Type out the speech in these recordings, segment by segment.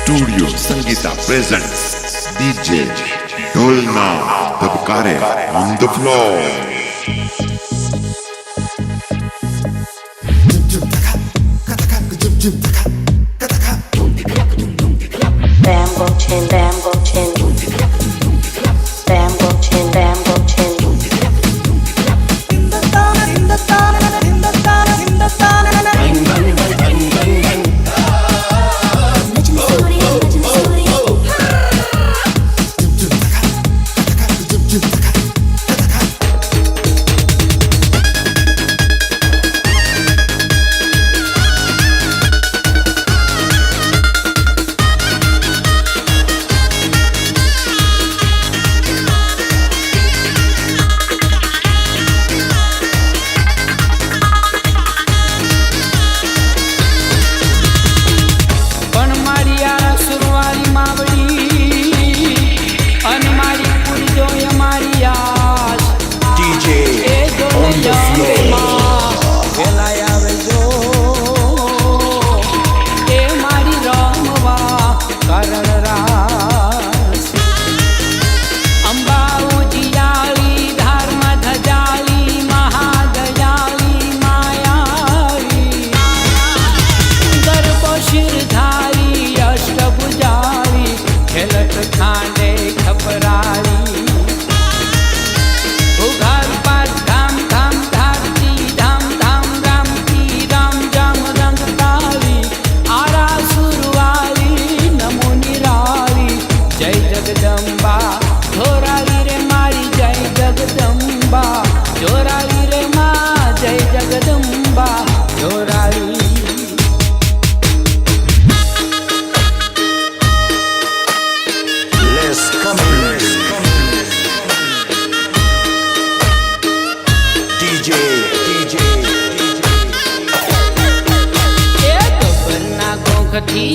Studio Sangeeta presents DJ Dholna दबकारे on the floor. Bambo chin, bambo chin, bambo chin, bambo chin.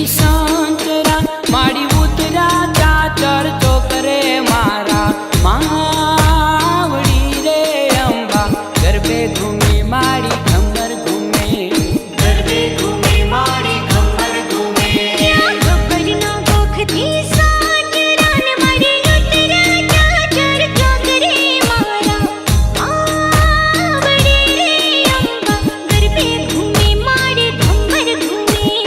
संतरा माड़ी उतरा चाचर चोकरे मारा मावड़ी रे अंबा गरबे घूमे माड़ी खमर घूमे गरबे घूमे माड़ी खमर घूमे खबर ना गोखती संतरा माड़ी उतरा चाचर चोकरे मारा मावड़ी रे अंबा गरबे घूमे माड़ी खमर घूमे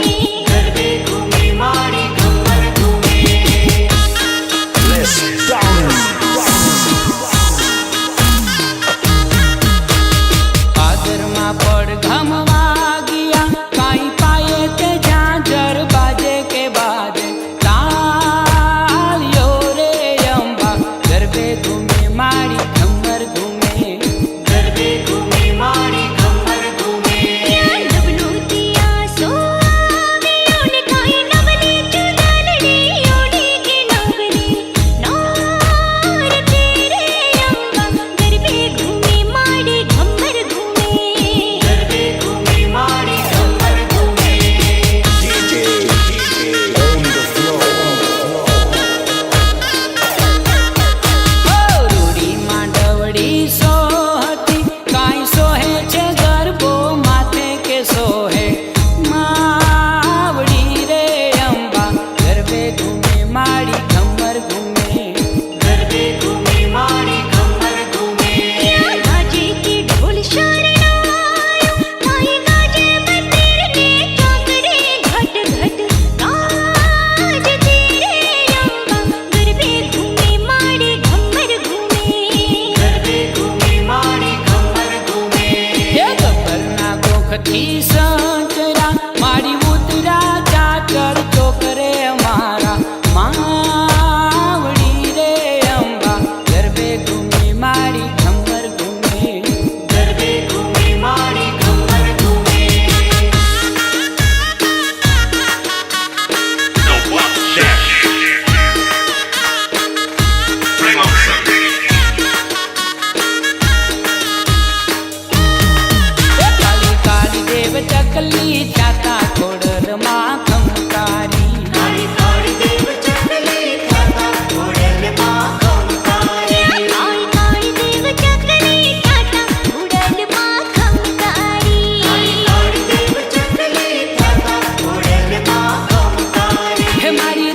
संतरा माड़ी उतरा चाचर चोकरे मारा मावड़ी रे अंबा गरबे घूमे माड़ी खमर घूमे गरबे घूमे माड़ी खमर घूमे। No block dash. Bring on something. देव चकली जाता खोडर माखम कारी काली काली देव चकली खाता उड़ल माखम कारी काली काली देव चकली खाता उड़ल माखम कारी काली काली देव चकली खाता उड़ल माखम कारी हे मारी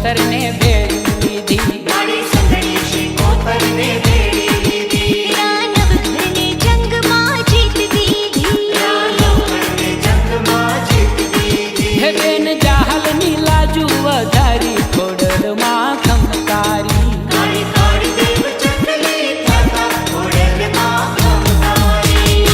કોતરને ભેળી લીધી. મારી સંગડી શિકોતરને ભેળી લીધી. દાનવ ઘરને જંગમાં જીત દીધી. દાનવ ઘરને જંગમાં જીત દીધી. હે બેન જાહલની લાજુ વધારી ખોડલમાં ખમકારી. કાળી કાળી દેવ ચકલી થાતા ખોડલમાં ખમકારી.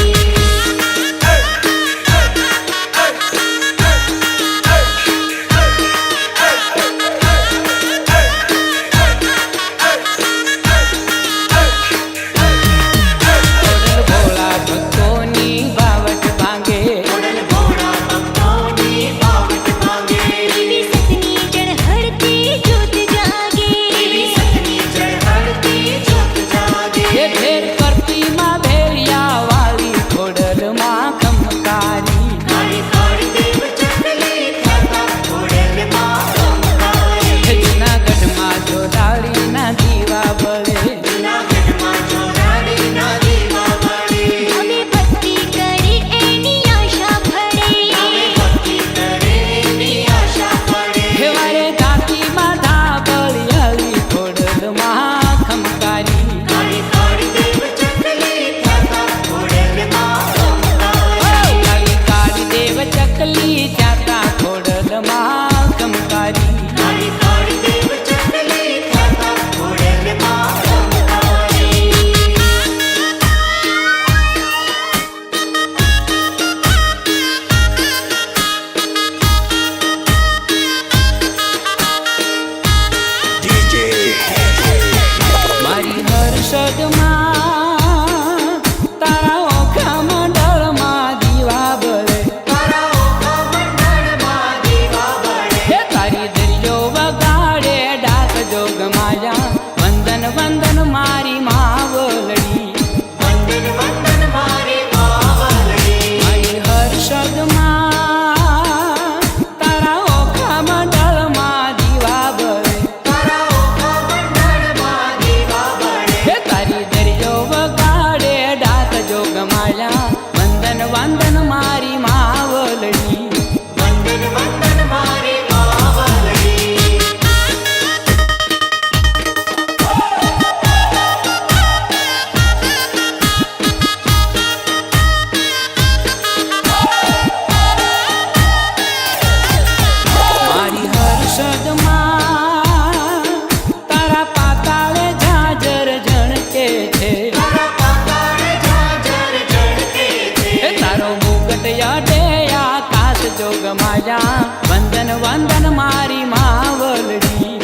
ખોડલ ભોળા ભક્તોની બાવટ ભાંગે. ખોડલ ભોળા ભક્તોની બાવટ ભાંગે. દેવી સતની ઝળહળતી જ્યોત જાગે. દેવી સતની ઝળહળતી જ્યોત જાગે. હે ફેર કરતી માં ભેળિયા વાળી ખોડલમાં ખમકારી. કાળી કાળી દેવ ચકલી થાતા ખોડલમાં ખમકારી. હે જૂનાગઢમાં જોડાળીના દીવા બળે. જૂનાગઢમાં ચોરાડીના દીવા બળે. હવે ભક્તિ કરે એની આશા ભળે. હવે ભક્તિ કરે એની આશા ભળે. હે વારે ધાતીમાં ધાબળિયાળી ખોડલમાં ખમકારી. કાળી કાળી દેવ ચકલી થાતા ખોડલમાં ખમકારી. કાળી કાળી દેવ ચકલી જાતા ખોડલમાં ખમકારી. કાળી કાળી દેવ ચકલી થાતા ખોડલમાં ખમકારી. મારી હર્ષદમાં તારા ઓખા મંડળમાં દીવા બળે. તારા ઓખા મંડળમાં દીવા બળે. હે તારી દરિયો વગાડે ડાક જોગ માયા. વંદન વંદન મારી માવલડી. વંદન વંદન મારી માવલડી. મારી હર્ષદમાં તારા ઓખા મંડળમાં દીવા બળે. તારા ઓખા મંડળમાં દીવા બળે. હે તારી દરિયો વગાડે ડાક જોગ માયા. વંદન વંદન મારી માવલડી. વંદન વંદન મારી માવલડી. મારી હર્ષદમાં તારા પાતાળે ઝાંઝર ઝણકે છે. તારા પાતાળે ઝાંઝર ઝળકે છે. હે તારો મુગટ અડે આકાશ જોગ માયા. વંદન વંદન મારી માવલડી.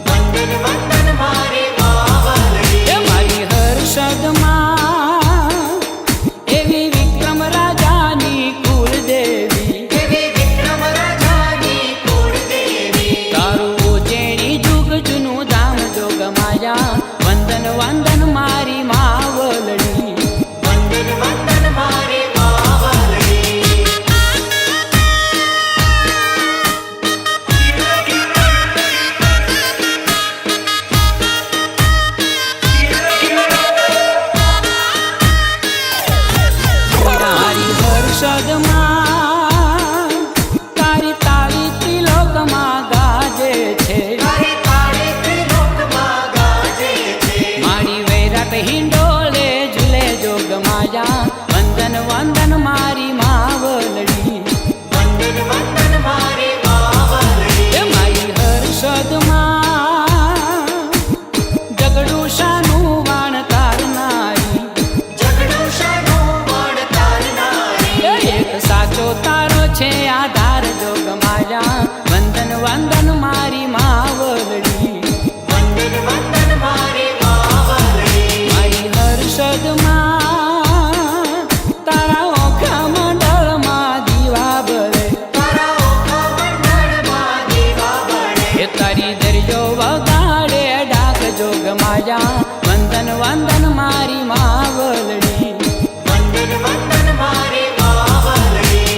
વંદન વંદન મારી માવલડી. હે મારી હર્ષદમાં એવી વિક્રમ રાજાની કુળદેવી. દેવી વિક્રમ રાજાની કુળદેવી. તારું ઉજેણી જુગ જૂનું ધામ જોગ માયા. વંદન વંદન મારી માવલડી. વંદન વંદન મારી માવલડી. મારી હર્ષદમાં તારી તાળી ત્રિલોકમાં ગાજે છે. તારી તાળી ત્રિલોકમાં ગાજે છે. મારી વૈરાટ હિંડોળે ઝૂલે જોગ માયા. વંદન વંદન મારી માવલડી. વંદન વંદન મારી માવલડી. હે મારી હર્ષદમાં જગડું શાનું વાણ તારનારી. જગડું શાનું વણ તારનારી. હે એક સાચો તારો છે આધાર જોગ માયા. વંદન વંદન મારી માવલડી. વંદન વંદન મારી માવલડી. મારી હર્ષદમાં તારા ઓખા મંડળમાં દીવા બળે. તારા ઓખા મંડળમાં દીવા બળે. હે તારી દરિયો વગાડે ડાક જોગ માયા. વંદન વંદન મારી માવલડી. વંદન વંદન મારી માવલડી.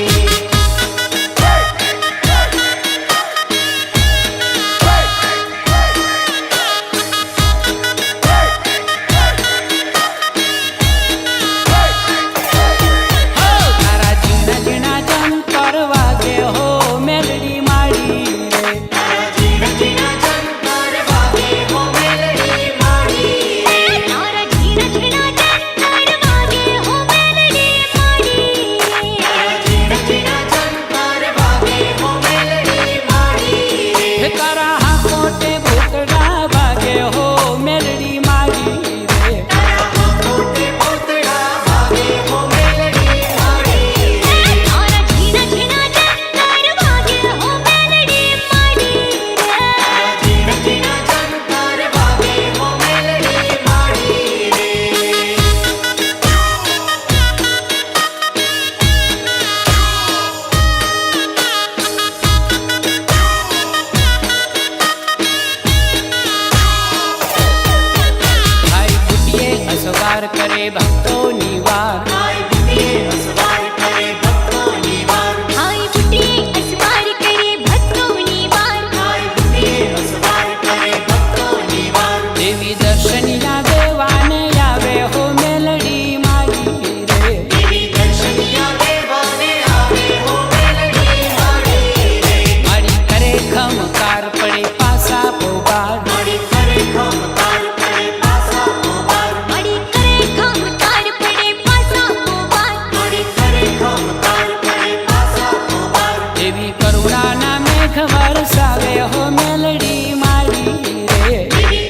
દેવી કરુણાના મેઘ વરસાવે હો મેલડી મારી રે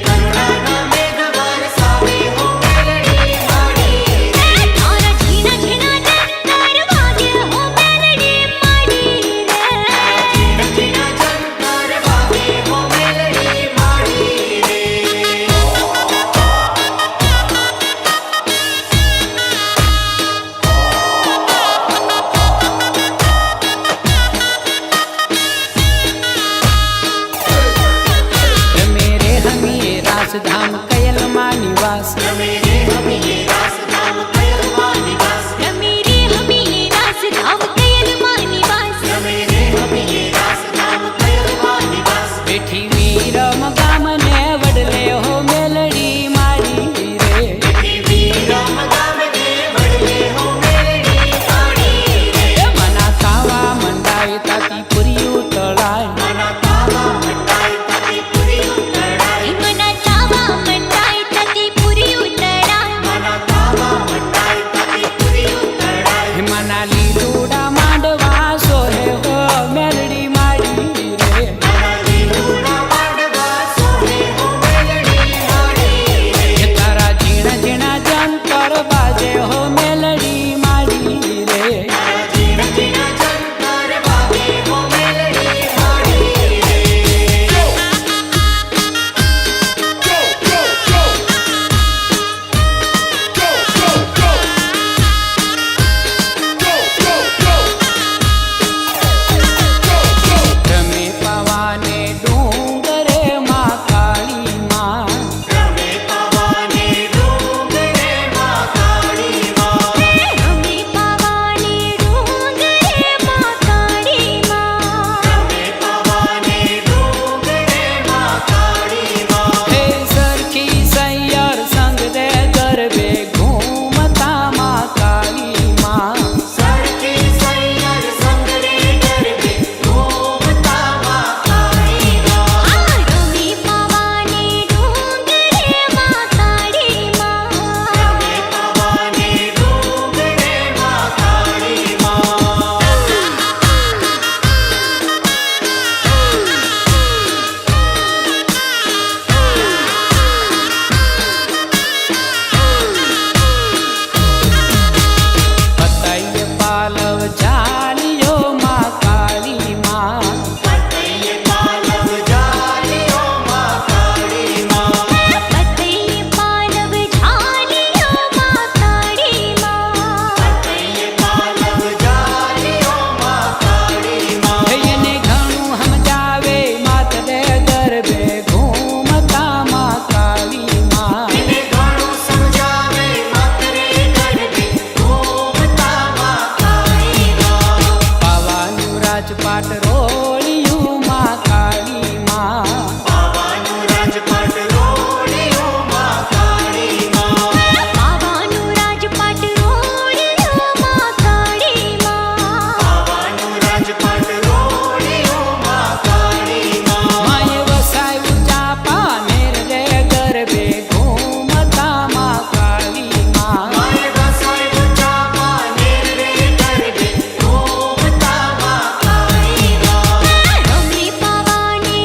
કરુણાના મેઘ વરસાવે હો મેલડી મારી રે તારા ઝીણા ઝીણા જંતર વાગે હો મેલડી મારી રે ઝીણા ઝીણા જંતર વાગે હો મેલડી મારી રે મેરે હમીએ રાસધામ કયલમાં નિવાસ રમેરે હમીએ રાસધામ કયલમાં નિવાસ રમેરે હમીએ રાસધામ કયલમાં નિવાસ રમેરે હમીએ રાસધામ કયલમાં નિવાસ બેઠી વીરમ ગામને વડલે હો મેલડી મારી રે વિરમ ગામને વડલે હો મેલડી મારી રે મના તાવા મંડાય તાતી પુરિયું તળાય મના તાવા મંડાય તતી પુરી ઉતરાય મના તાવા મંડાય તતી પુરી ઉતરાય મના તાવા મંડાય તતી પુરી ઉતરાય મના લીલુડા માંડવા સોહે હો મેલડી મારી રે મના લીલુડા માંડવા સોહે હો મેલડી મારી રે એ તારા ઝીણા ઝીણા જંતર બાજે હો મેલડી મારી રે ઝીણા ઝીણા જંતર વાગે હો મેલડી મારી રે રમે પવાને ડુંગરે માં કાળી માં રમે પવાને ડુંગરે માં કાળી માં રમે પવાને ડુંગરે માં કાળી માં રમે પવાને ડુંગરે માં કાળી માં હે સરખી સૈયર સંગ દે ગરબે ઘૂમતા માં કાળી માં સરખી સૈયર સંગરે ગરબે ઘૂમતા માં કાળી માં રમે પવાને ડુંગરે માં કાળી માં રમે પવાને ડુંગરે માં કાળી માં પતૈય પાલવ જાલિયો માં કાળી માં પતૈય પાલવ જાલિયો માં કાળી માં પતૈય પાલવ જાલિયો માં કાળી માં પતૈય પાલવ જાલિયો માં કાળી માં એને ઘણું સમજાવે માત દે ગરબે ઘૂમતા માં કાળી માં એને ઘણું સમજાવે માતરે ગરબે ઘૂમતા માં કાળી માં પાવાનું રાજપાટ રોળિયું માં કાળી માં પાવાનું રાજપાટ રોડિયો માં કાળી માં પાવાનું રાજપાટ રોડિયો માં કાળી માં પાવાનું રાજપાટ રોડિયો માં કાળી માં માય વસાયું ચાપા મેર રે ગરબે ઘૂમતા માં કાળી માં માય વસાય ચાપા નેર રે ગરબે ઘૂમતા માં કાળી માં રમે પવાને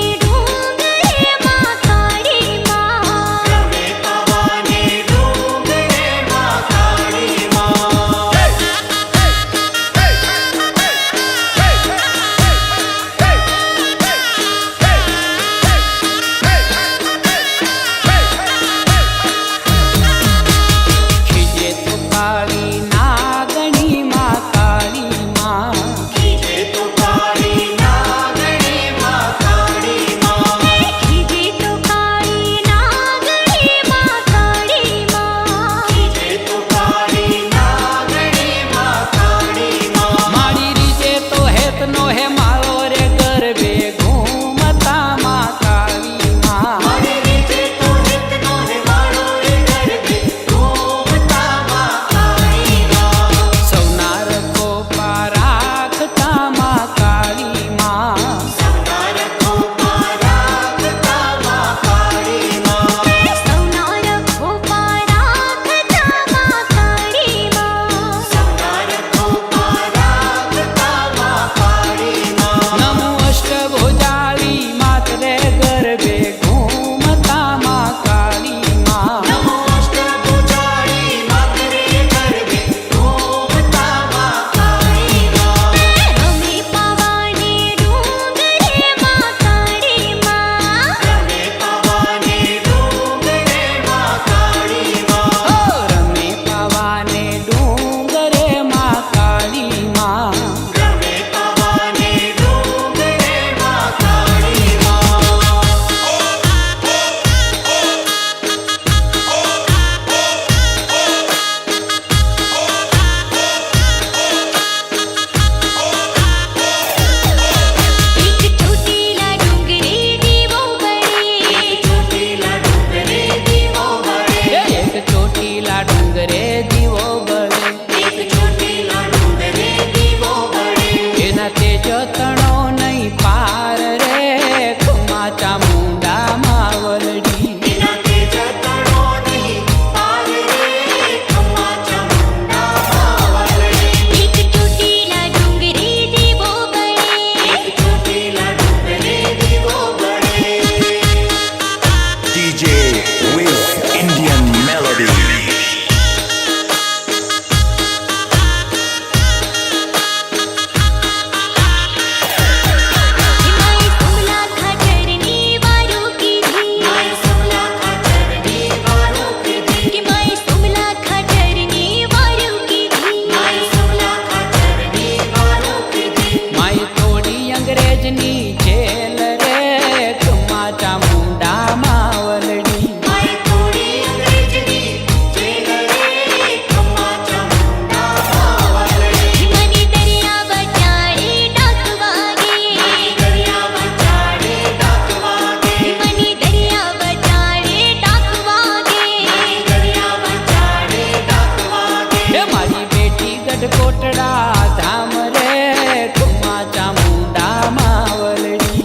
અંગ્રેજની જેલ રે ખમ્મા ચામુંડા માવલડી મારી થોડી અંગ્રેજની જેલ રે ખમ્મા ચામુંડા માવલડી મની દરિયા બચાડે ડાક વાગે મની દરિયા બચાડે ડાક વાગે મની દરિયા બચાડે ડાક વાગે મની દરિયા બચાડે ડાક વાગે હે મારી બેટી ગઢકોટડા ધામ રે ખમ્મા ચામુંડા માવલડી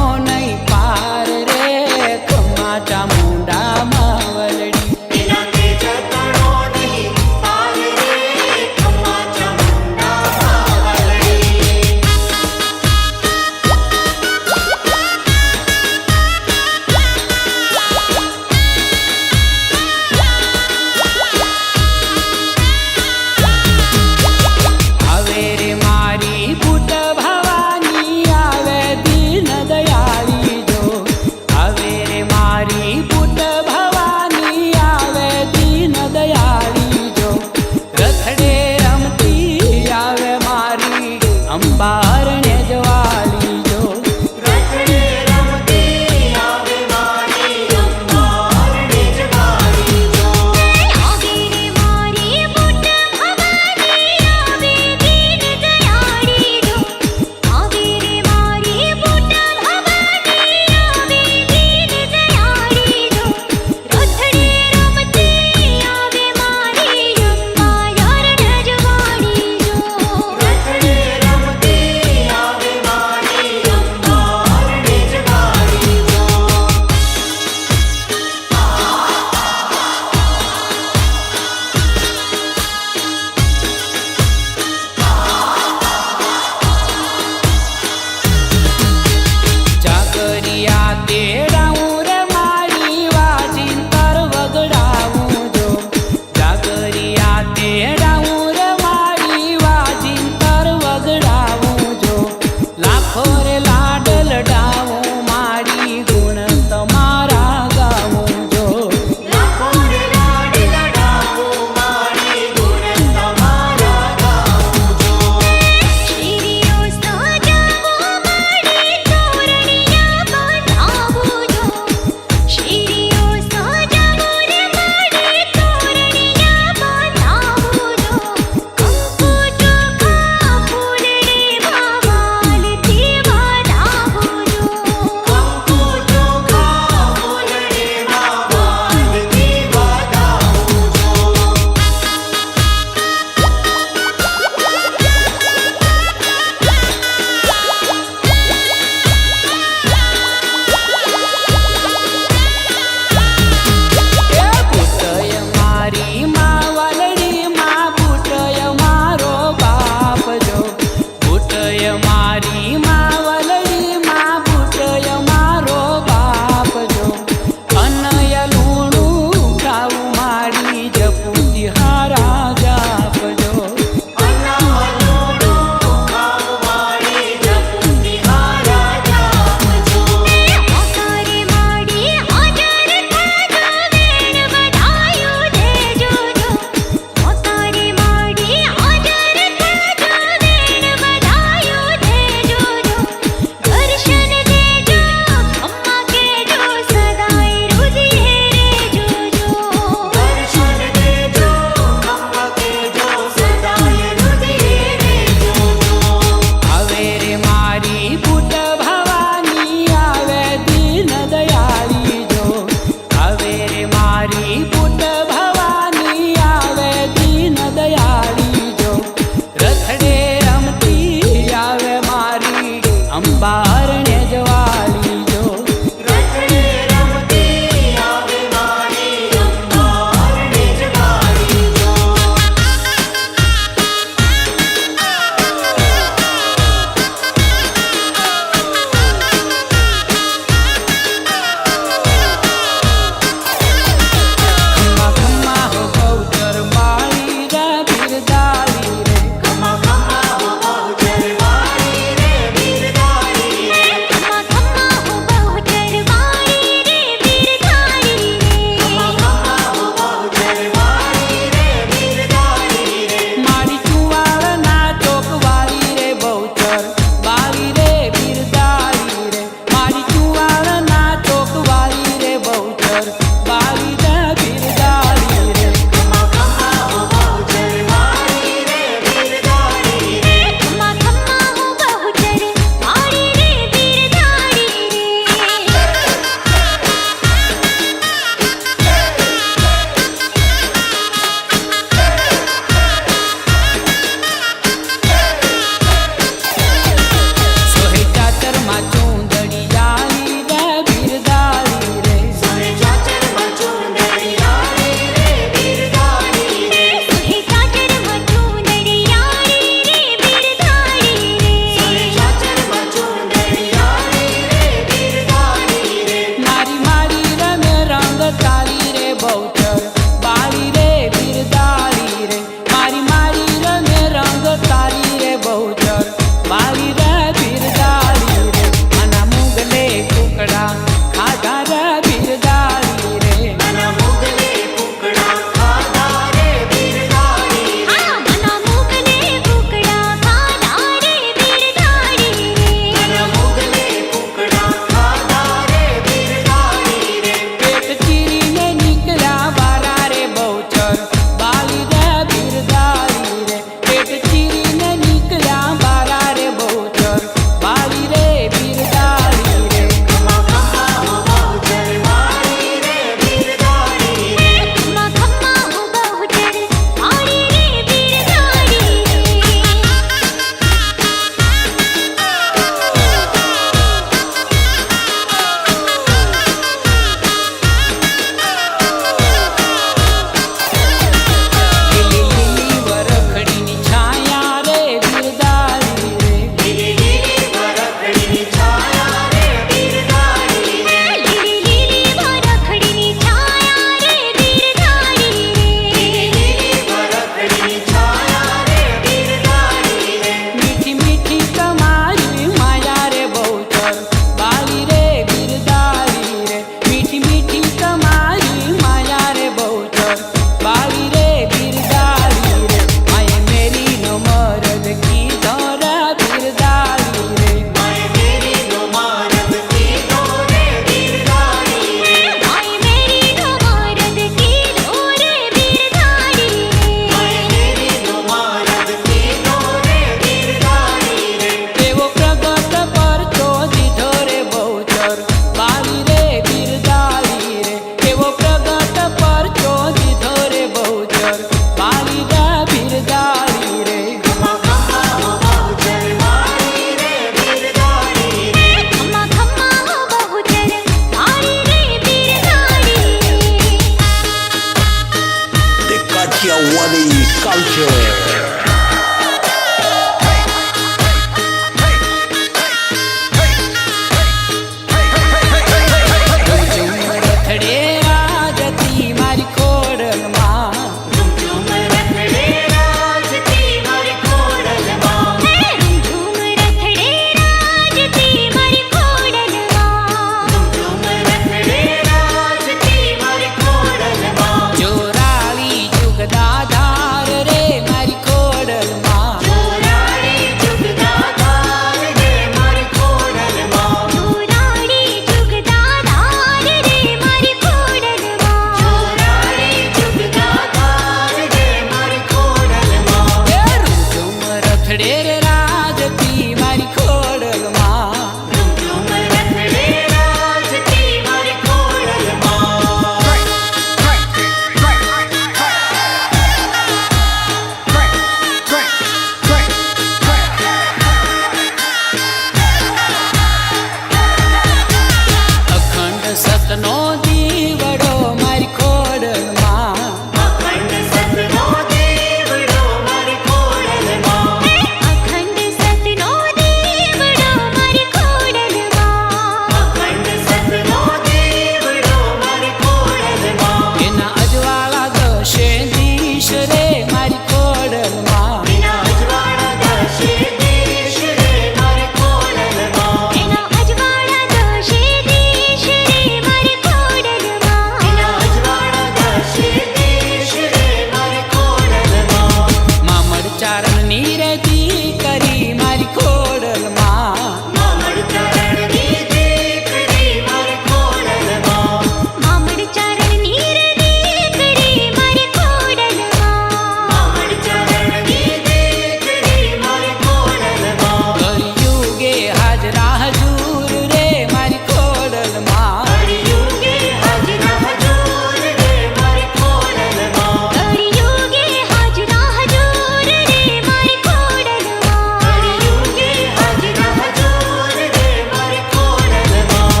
ચરણની રેતી કરી મારી ખોડલમાં મામડ ચરણની દીકરી મારી ખોડલમાં મામડ ચરણની દીકરી મારી ખોડલમાં મામડ ચરણની દીકરી મારી ખોડલમાં કળિયુગે હાજરા હજૂર રે મારી ખોડલમાં કળિયુગે હાજરા હજૂર રે મારી ખોડલમાં કળિયુગે હાજરા હજૂર રે મારી ખોડલમાં કળિયુગે હાજરા હજૂર રે મારી ખોડલમાં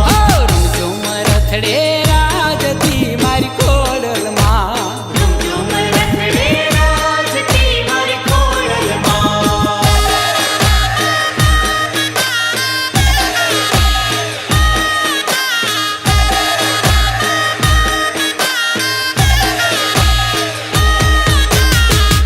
રૂમઝુમ રથડે રાજતી મારી ખોડલમાં રૂમઝુમ રથડે રાજતી મારી ખોડલમાં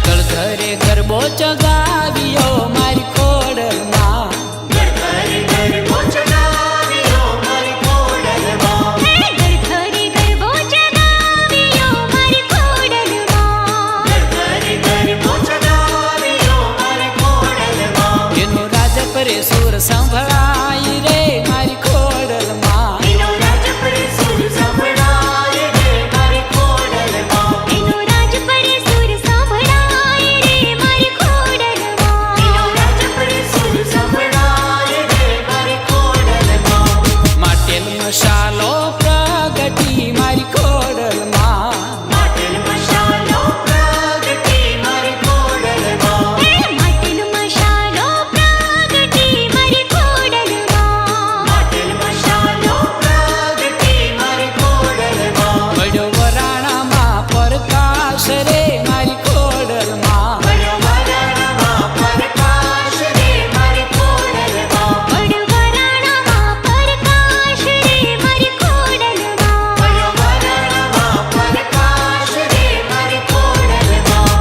ગળધરે ગરબો ચગાવ્યો મારી ખોડલમાં ગરધરે ગરબો ચગાવ્યો મારી ખોડલમાં ગરધરે ગરબો ચગાવ્યો મારી ખોડલમાં ગરધરે ગરબો ચગાવ્યો મારી ખોડલમાં એનો રાજ પરે સુર સંભળાય રે મારી ખોડલમાં એનો રાજ પરે સુર સંભળાય રે મારી ખોડલમાં એનો રાજ પરે સુર સંભળાય રે મારી ખોડલમાં એનો રાજ પરે સુર સંભળાય રે મારી ખોડલમાં માટેલ મશાલો પ્રગટી મારી ખોડલમાં માટેલ મશાલો પ્રગટી મારી ખોડલમાં માટેલ મશાલો પ્રગટી મારી ખોડલમાં માટેલ મશાલો પ્રગટી મારી ખોડલમાં પડ્યો વરાણામાં પ્રકાશ રે મારી ખોડલમાં પડ્યો વરાણામાં પ્રકાશ રે મારી ખોડલમાં પડ્યો વરાણામાં પ્રકાશ રે મારી ખોડલમાં પડ્યો વરાણામાં પ્રકાશ રે મારી ખોડલમાં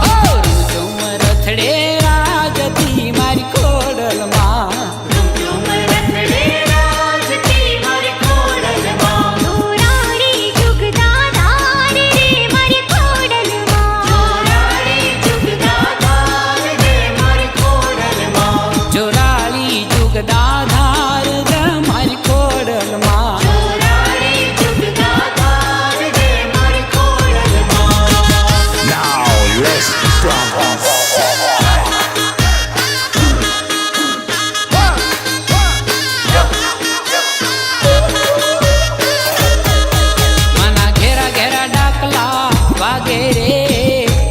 રૂમઝુમ રથડે રાજતી મારી ખોડલમાં રૂમઝુમ રથડે રાજતી મારી ખોડલમાં જોરાડી જુગદાધાર રે મારી ખોડલમાં જોરાડી જુગદાધાર રે મારી ખોડલમાં જોરાળી જુગદાધાર રે મારી ખોડલમાં જોરાડી જુગદાધાર રે મારી ખોડલમાં Now let's dance. માના ઘેરા ઘેરા ડાકલા વાગે રે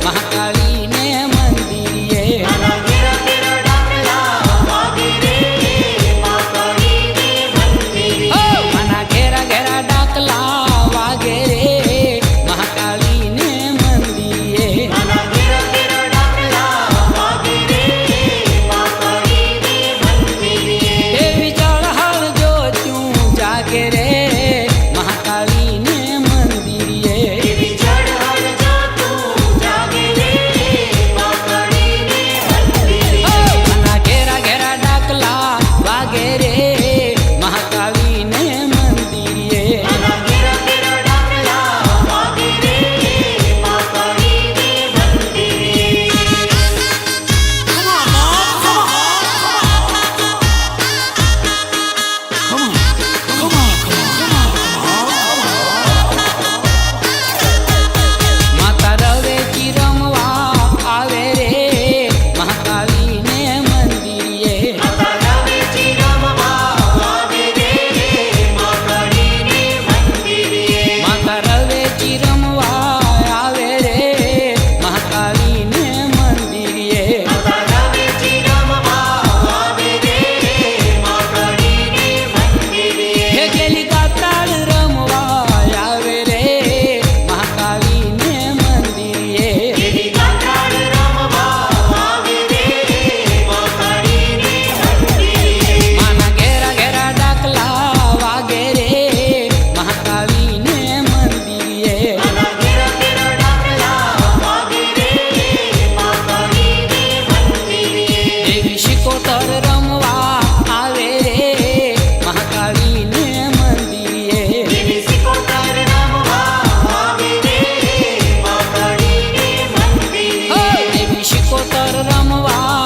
મહાકાળીને મંદિરે માના ઘેરા ઘેરા ડાકલા વાગે રે માતાજી રે મંદિરે માના ઘેરા ઘેરા ડાકલા વાગે રે મહાકાળીને મંદિરે માના ઘેરા ઘેરા ડાકલા વાગે રે માતાજી રે મંદિરે એવી ચળહળ જો તું જાગે રે મહાકાળીને મંદિરે એવી ચઢહળ જો તું જાગે રે માતાજી રે મંદિરે માના ઘેરા ઘેરા ડાકલા વાગે રે મહાકાળીને મંદિરે માના ઘેરા ઘેરા ડાકલા વાગે રે માતાજી રે મંદિરે માતા રવેચી રમવા આવે રે મહાકાળીને મંદિરે માતા રવેચી રમવા આવે રે માતાજી રે મંદિરે માતા રવેચી રમવા આવે રે મહાકાળીને મંદિરે માતા રવેચી રમવા આવે રે માતાજી રે મંદિરે હે ગેલી કાતરાળ રમવા આવે રે મહાકાળીને મંદિરે એવી કાતરાળ રમવા આવે રે માતાજી રે મંદિરે માના ઘેરા ઘેરા ડાકલા વાગે રે મહાકાળીને મંદિરે માના ઘેરા ઘેરા ડાકલા વાગે રે માતાજી રે મંદિરે દેવી શિકોતર રમવા આવે રે મહાકાળીને મંદિરે દેવી સિકોતર રમવા આવે રે માતાજી રે મંદિરે દેવી શિકોતર રમવા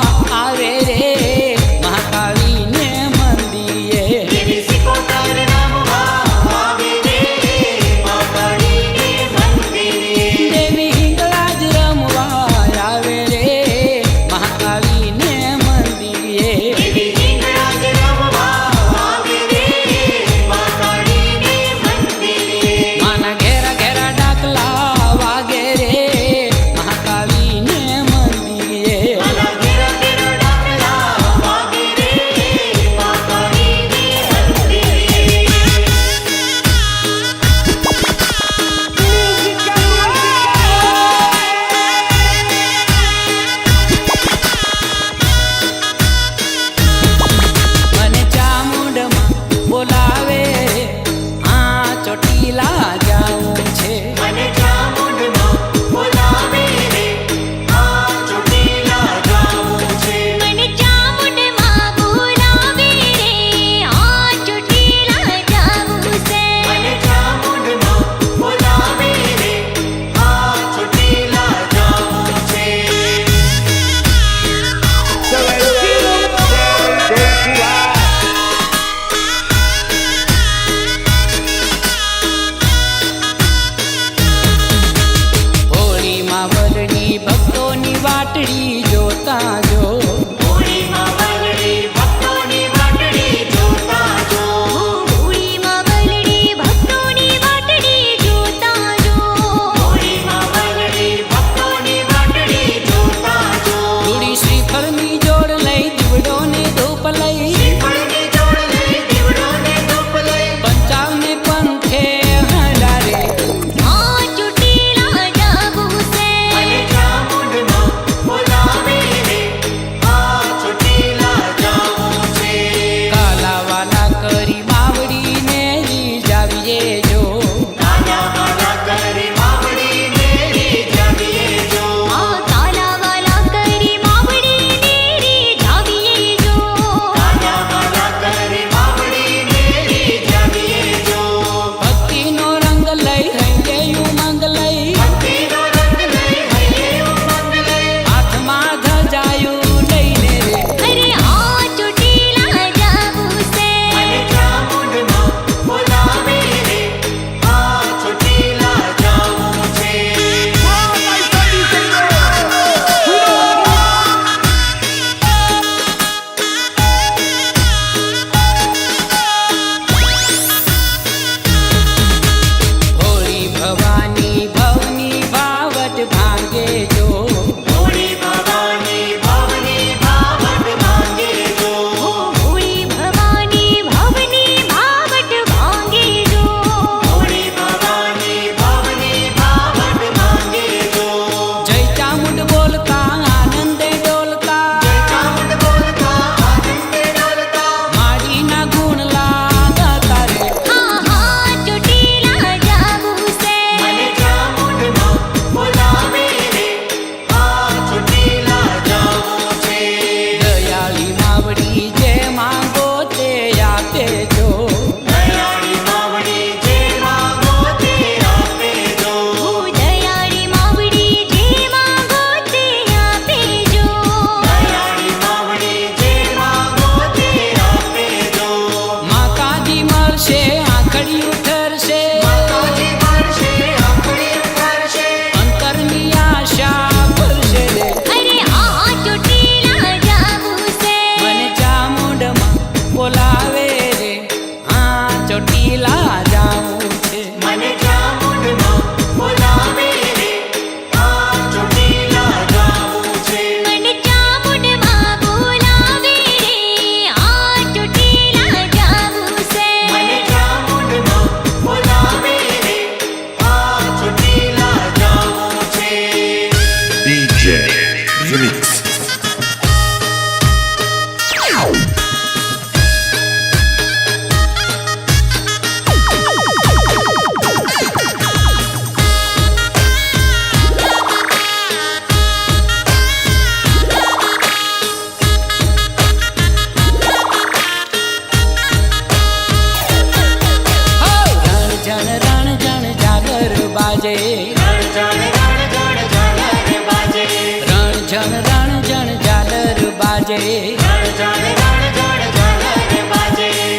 બાજે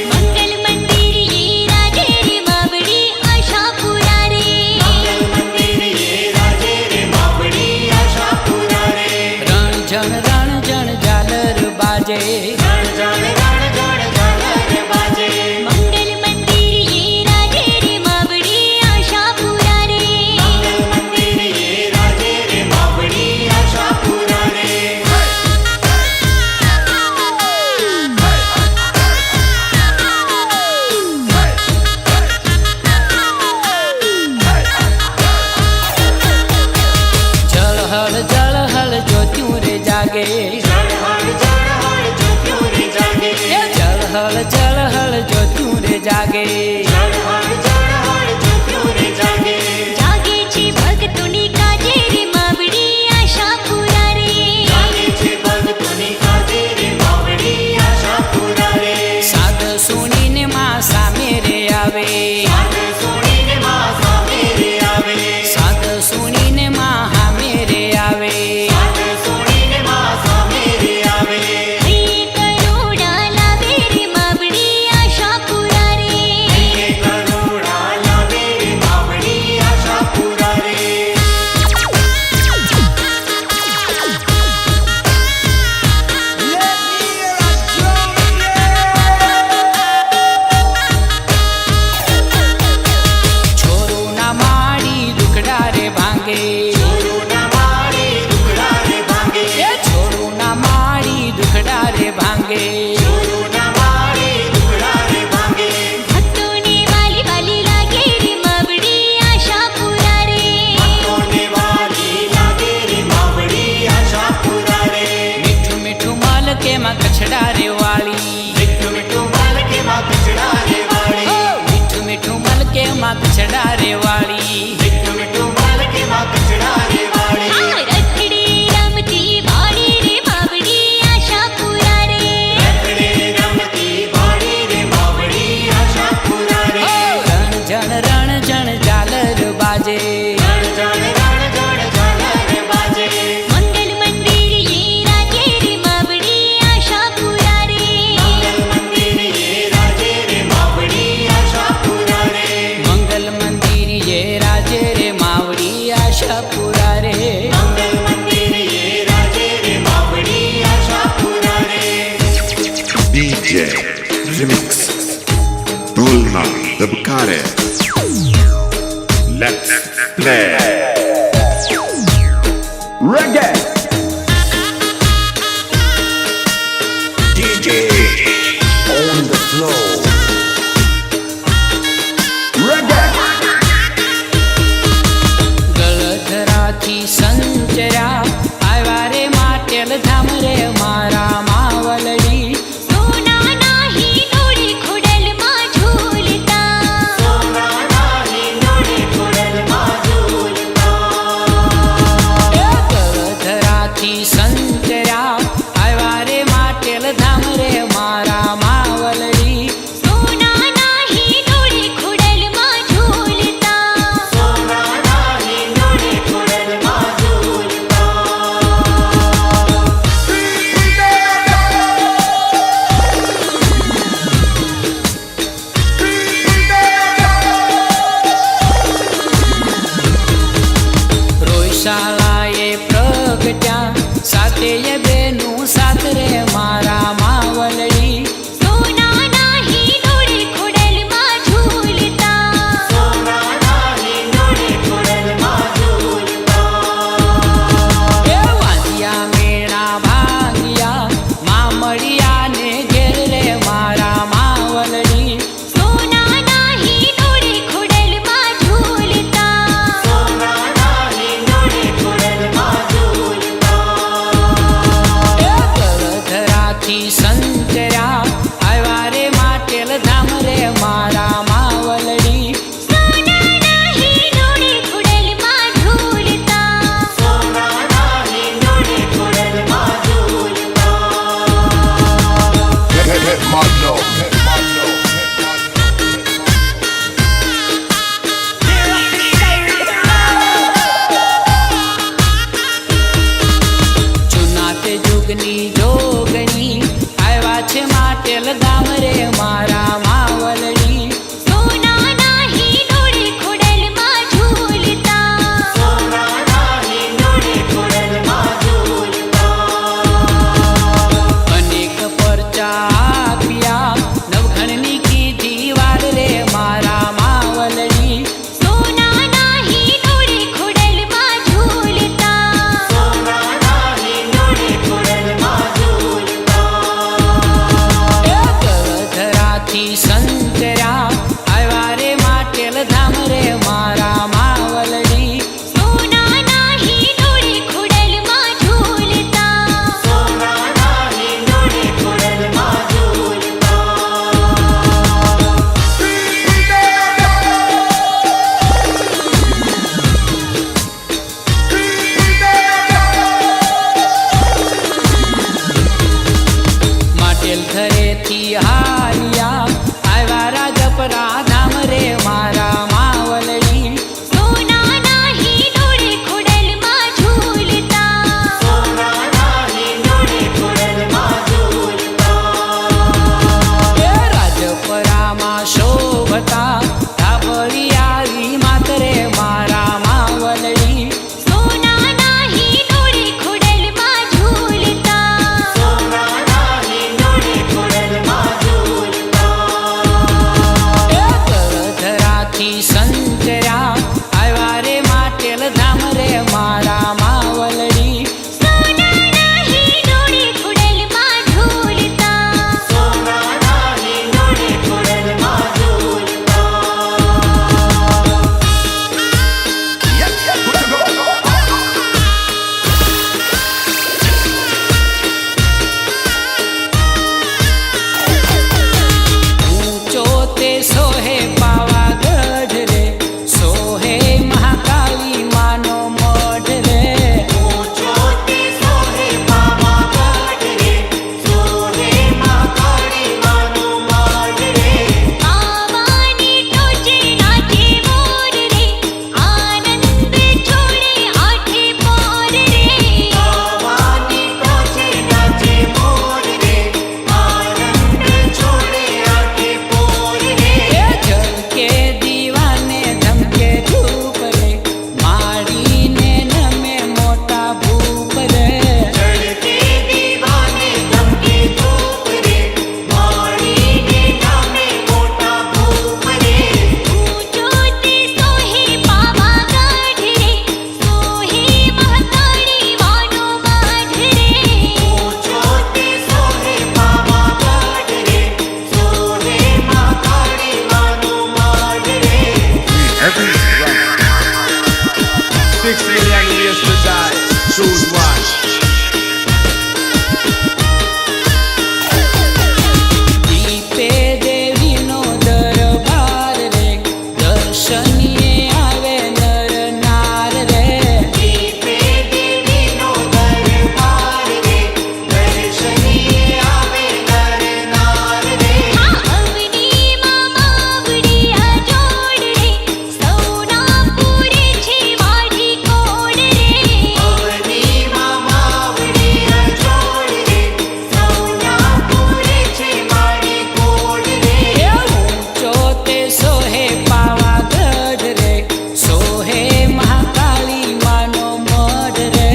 મંગલ મંદિર યે રાજે રે માવડી આશાપુરા રે રણ જણ ઝાલર બાજે મંગલ મંદિર યે રાજે રે માવડી આશાપુરા રે જળહળ જોત્યું રે જાગે જળહળ જોત્યું રે જાગે જાગે છે ભક્તોની કાજે રે માવડી આશાપુરા રે સાદ સુણીને માં સામે રે આવે સાદ સુણીને માં સામે રે આવે હૈયે કરુણા લાવે રે માવડી આશાપુરા રે છોરું ના માડી દુખડા રે ભાંગે છોરું ના માડી દુખડા રે ભાંગે ભક્તોને વાલી વાલી લાગે રે માવડી આશાપુરા રે મીઠું મીઠું માલ કે માં કછડા રે વાળી મીઠું મીઠું માલ કે માં કછડા રે વાળી આ રખડી રમતી બાળી રે માવડી આશાપુરા રે રણ જણ ઝાલર બાજે મંગલ મંદિર યે રાજે રે માવડી આશાપુરા રે મંગલ મંદિર યે રાજે રે માવડી આશાપુરા રે DJ Remix Bulma the Bukhari. Let's play Reggae. DJ on the floor. Reggae. ગળધરાથી સંચર્યા આવ્યા રે માટેલ ધામ રે મારા માવલડી સોના નાહી નોડે ખોડલમાં ઝૂલતા ગળધરાથી સંચર્યા આવ્યા રે માટેલ ધામ રે મારા માવલડી સોના નાહી નોડે ખોડલમાં ઝૂલતા રોયશાળાએ પ્રગટ્યા સાથે એ બેનું સાથ રે મારા માવલડી સોના નાહી નોડે ખોડલમાં ઝૂલતા એ વાંધિયા મેણા ભાંગ્યા મામડિયા ને ઘેર રે મારા માવલડી સોના નાહી નોડે ખોડલમાં ઝૂલતા ગળધરાથી સંચર્યા આવ્યા રે માટેલ ધામ રે મારા માવલડી સોના નાહી નોડે ખોડલમાં ઝૂલતા Hit Magno. જુના તે જુગની જોગણી હાલિયા આવ્યા રાજપરા ધામ રે મારા માવલડી સોના નાહી ડોળે ખોડલમાં ઝૂલતા એ રાજપરામાં શોભતા ધાબળિયારી માતરે મારા માવલડી સોના નાહી ડોળે ખોડલમાં ઝૂલતા એ ગળધરાથી સંતર્યા આવ્યા રે માટેલ ધામ રે મારા માવલડી સોના નાહી ડોળે ખોડલમાં ઝૂલતા Yes, yes, good to go. ઊંચો તે સોહે પાવાગઢ રે સોહે મહાકાળી માનો મઢ રે પાવાની ટોચે નાચે મોર રે આનંદ છોડે આઠે પોર રે એ ઝલકે દીવાને ધમકે ધૂપ રે માડીને નમે મોટા ભૂપ રે ઊંચો તે સોહે પાવાગઢ રે સોહે મહાકાળી વાનો માઢ રે Every round. 6 million ways to die. Choose one. દીપે દેવીનો દરબાર રે દર્શનીએ આવે નર નાર રે અવનીમાં માવડી અજોડ રે સૌના પૂરે છે વાડી કોડ રે એ ઊંચો તે સોહે પાવાગઢ રે સોહે મહાકાળી માનો મઢ રે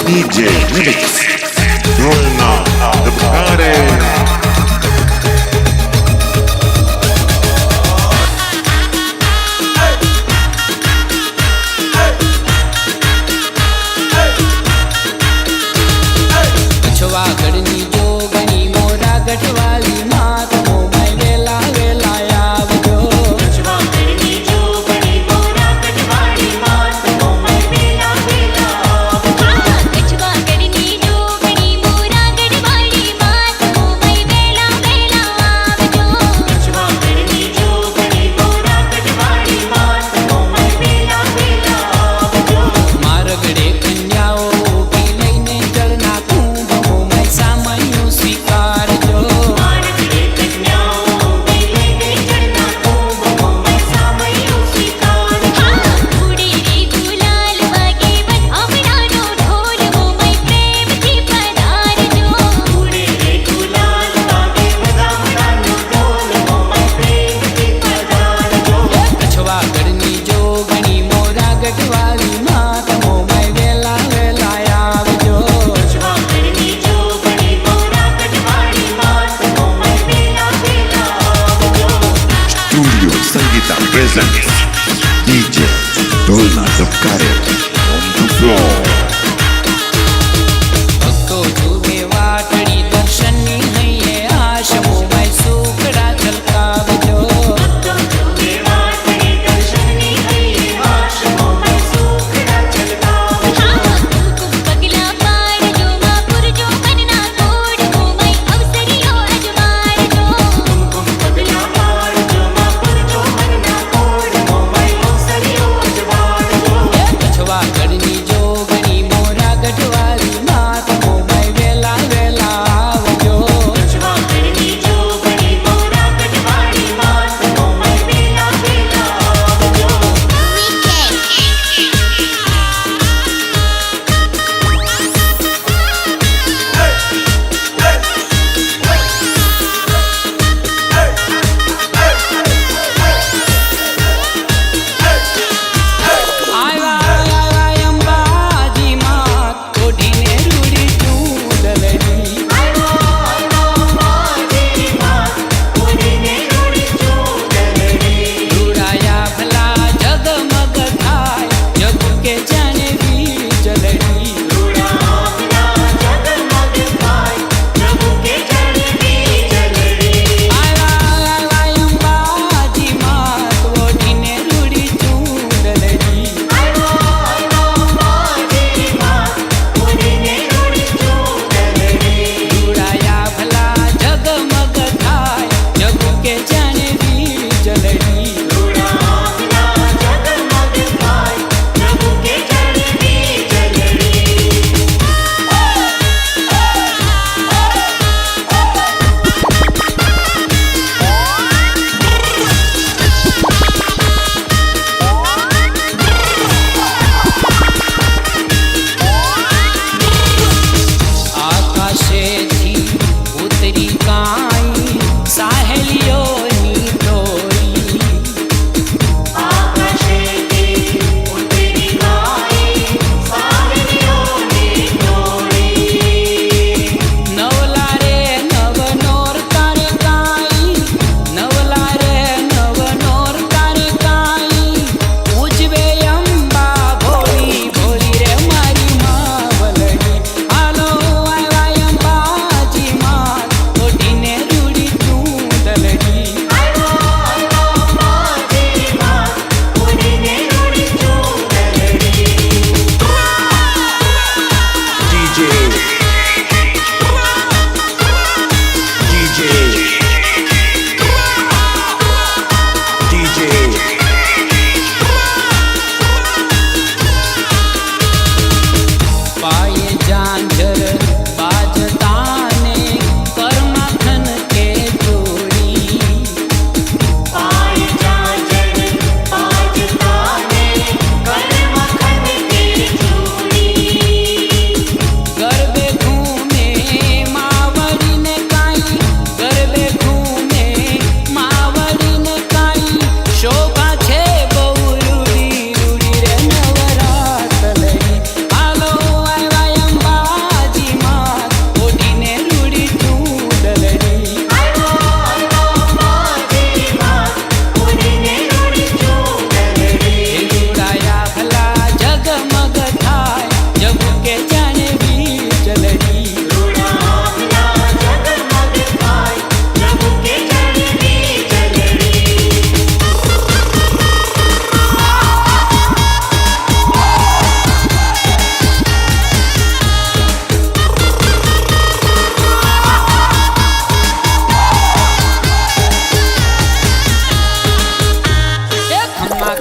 DJ Remix. Rolling on the party. પછવાગઢની જોગણી મોરા ગઢવાલી માત મોમાઈ વેલા વેલા આવજો કચ્છવાગઢની જોગણી મોરા ગઢવાળી માત મોમઈ વેલા વેલા આવજો મારગડે કન્યાઓ ઊભી લઈને જળના કુંભ મોમાઈ સામયું સ્વીકારજો ઉડી રે ગુલાલ વાગે હમણાંનો ઢોલ મોમઈ પ્રેમથી પધારજો પછવાગઢની જોગણી મોરા ગઢવાલી માત મોમાઈ વેલા વેલા આવજો Studio Sangeeta presents DJ Dolna Zapkare on the floor. ભક્તો જુએ વાટડી દર્શનની હૈયે આશ મોમાઈ સુખડા છલકાવજો કુમકુમ પગલા પાડજો માં પુરજો મનના કોડ મોમઈ અવસરીઓ અજમાડજો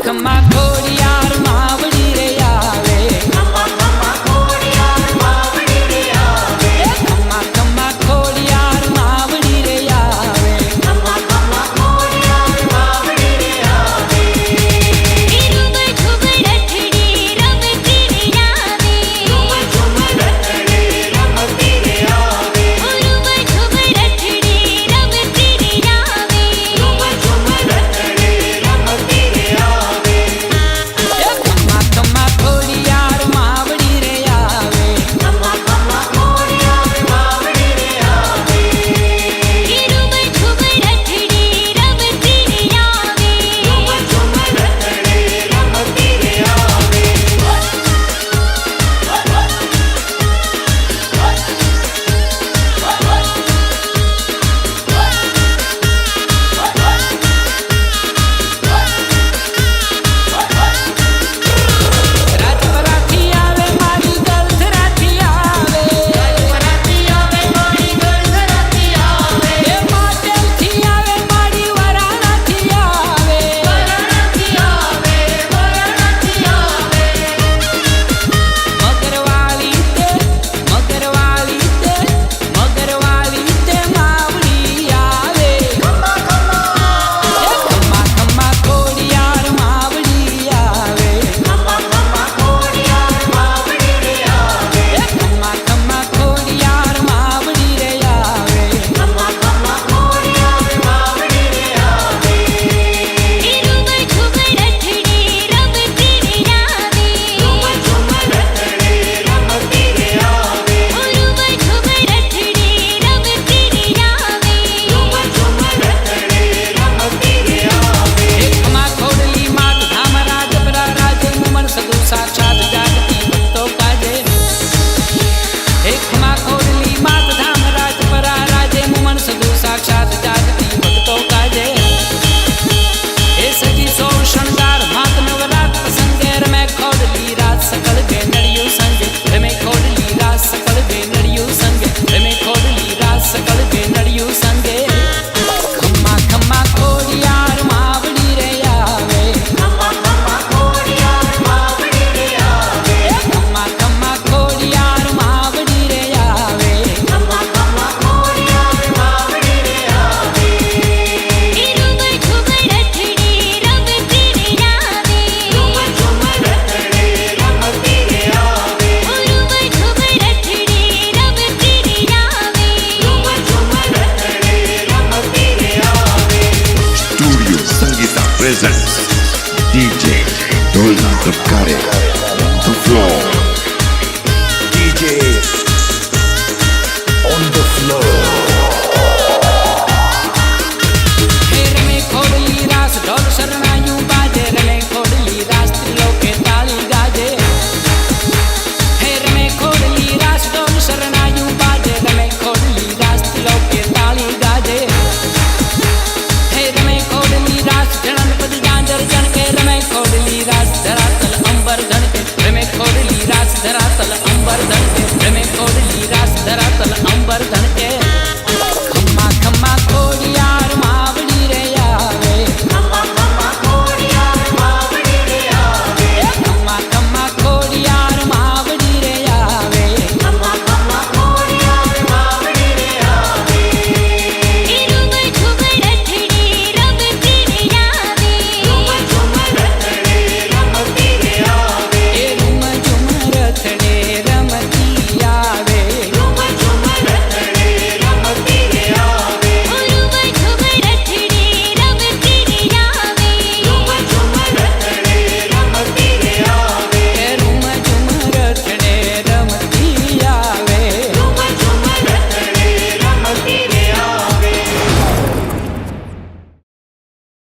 ખમ્મા ખોડિયાર માવડી રે આવે ખમ્મા ખમ્મા ખોડિયાર માવડી રે આવે ખમ્મા ખમ્મા ખોડિયાર માવડી રે આવે ખમ્મા ખમ્મા ખોડિયાર માવડી રે આવે રૂમ ઝુમ રખડી રમતી રે આવે રૂમ ઝુમ રખડી રમતી રે આવે રૂમ ઝુમ રખડી રમતી રે આવે રૂમ ઝુમ રખડી રમતી રે આવે ખમ્મા ખમ્મા ખોડિયાર માવડી રે આવે ખમ્મા ખમ્મા ખોડિયાર માવડી રે આવે રૂમ ઝુમ રખડી રમતી રે આવે રૂમ ઝુમ રખડી રમતી રે આવે રાજપરાથી આવે મારી ગળધરાથી આવે રાજપરાથી આવે મારી ગળધરાથી આવે એ માટેલથી આવે મારી વરાણાથી આવે વરાણાથી આવે વરાણાથી આવે મગરવાળી તે મગરવાળી તે મગરવાળી તે માવડી આવે ખમ્મા ખમ્મા ખોડિયાર માવડી આવે ખમ્મા ખમ્મા ખોડિયાર માવડી રે આવે ખમ્મા ખમ્મા ખોડિયાર માવડી રે આવે ખમ્મા ખમ્મા ખોડિયાર માવડી રે આવે રૂમ ઝુમ રખડી રમતી રે આવે રૂમ ઝુમ રખડી રમતી રે આવે રૂમ ઝુમ રખડી રમતી રે આવે રૂમ ઝુમ રખડી રમતી રે આવે ખમ્મા ખોડલી માત ધામ રાજપરા રાજે મુમન સદુ સાક્ષાત જાગતી ભક્તો કાજે ખમ્મા ખોડલી માત ધામ રાજપરા રાજે મુમન સદુ સાક્ષાત જાગતી ભક્તો કાજે हे सजी सो शृंगार मात नवरात संगे रमे खोडली रात सकल बेनड़ियों संगे रमे खोडली रात सकल बेनड़ियों संगे रमे खोडली रात सकल बेनड़ियों संगे खम्मा खम्मा खोडियार मावड़ी रे आवे खम्मा खम्मा खोडियार मावड़ी रे आवे खम्मा खम्मा खोडियार मावड़ी रे आवे खम्मा खम्मा खोडियार मावड़ी रे आवे રૂમ ઝુમ રખડી રમતી રે આવે રૂમ ઝુમ રખડી રમતી રે આવે રૂમ ઝુમ રખડી રમતી રે આવે રૂમ ઝુમ રખડી રમતી રે આવે Studio Sangeeta presents DJ Dolna Tapkare on the floor.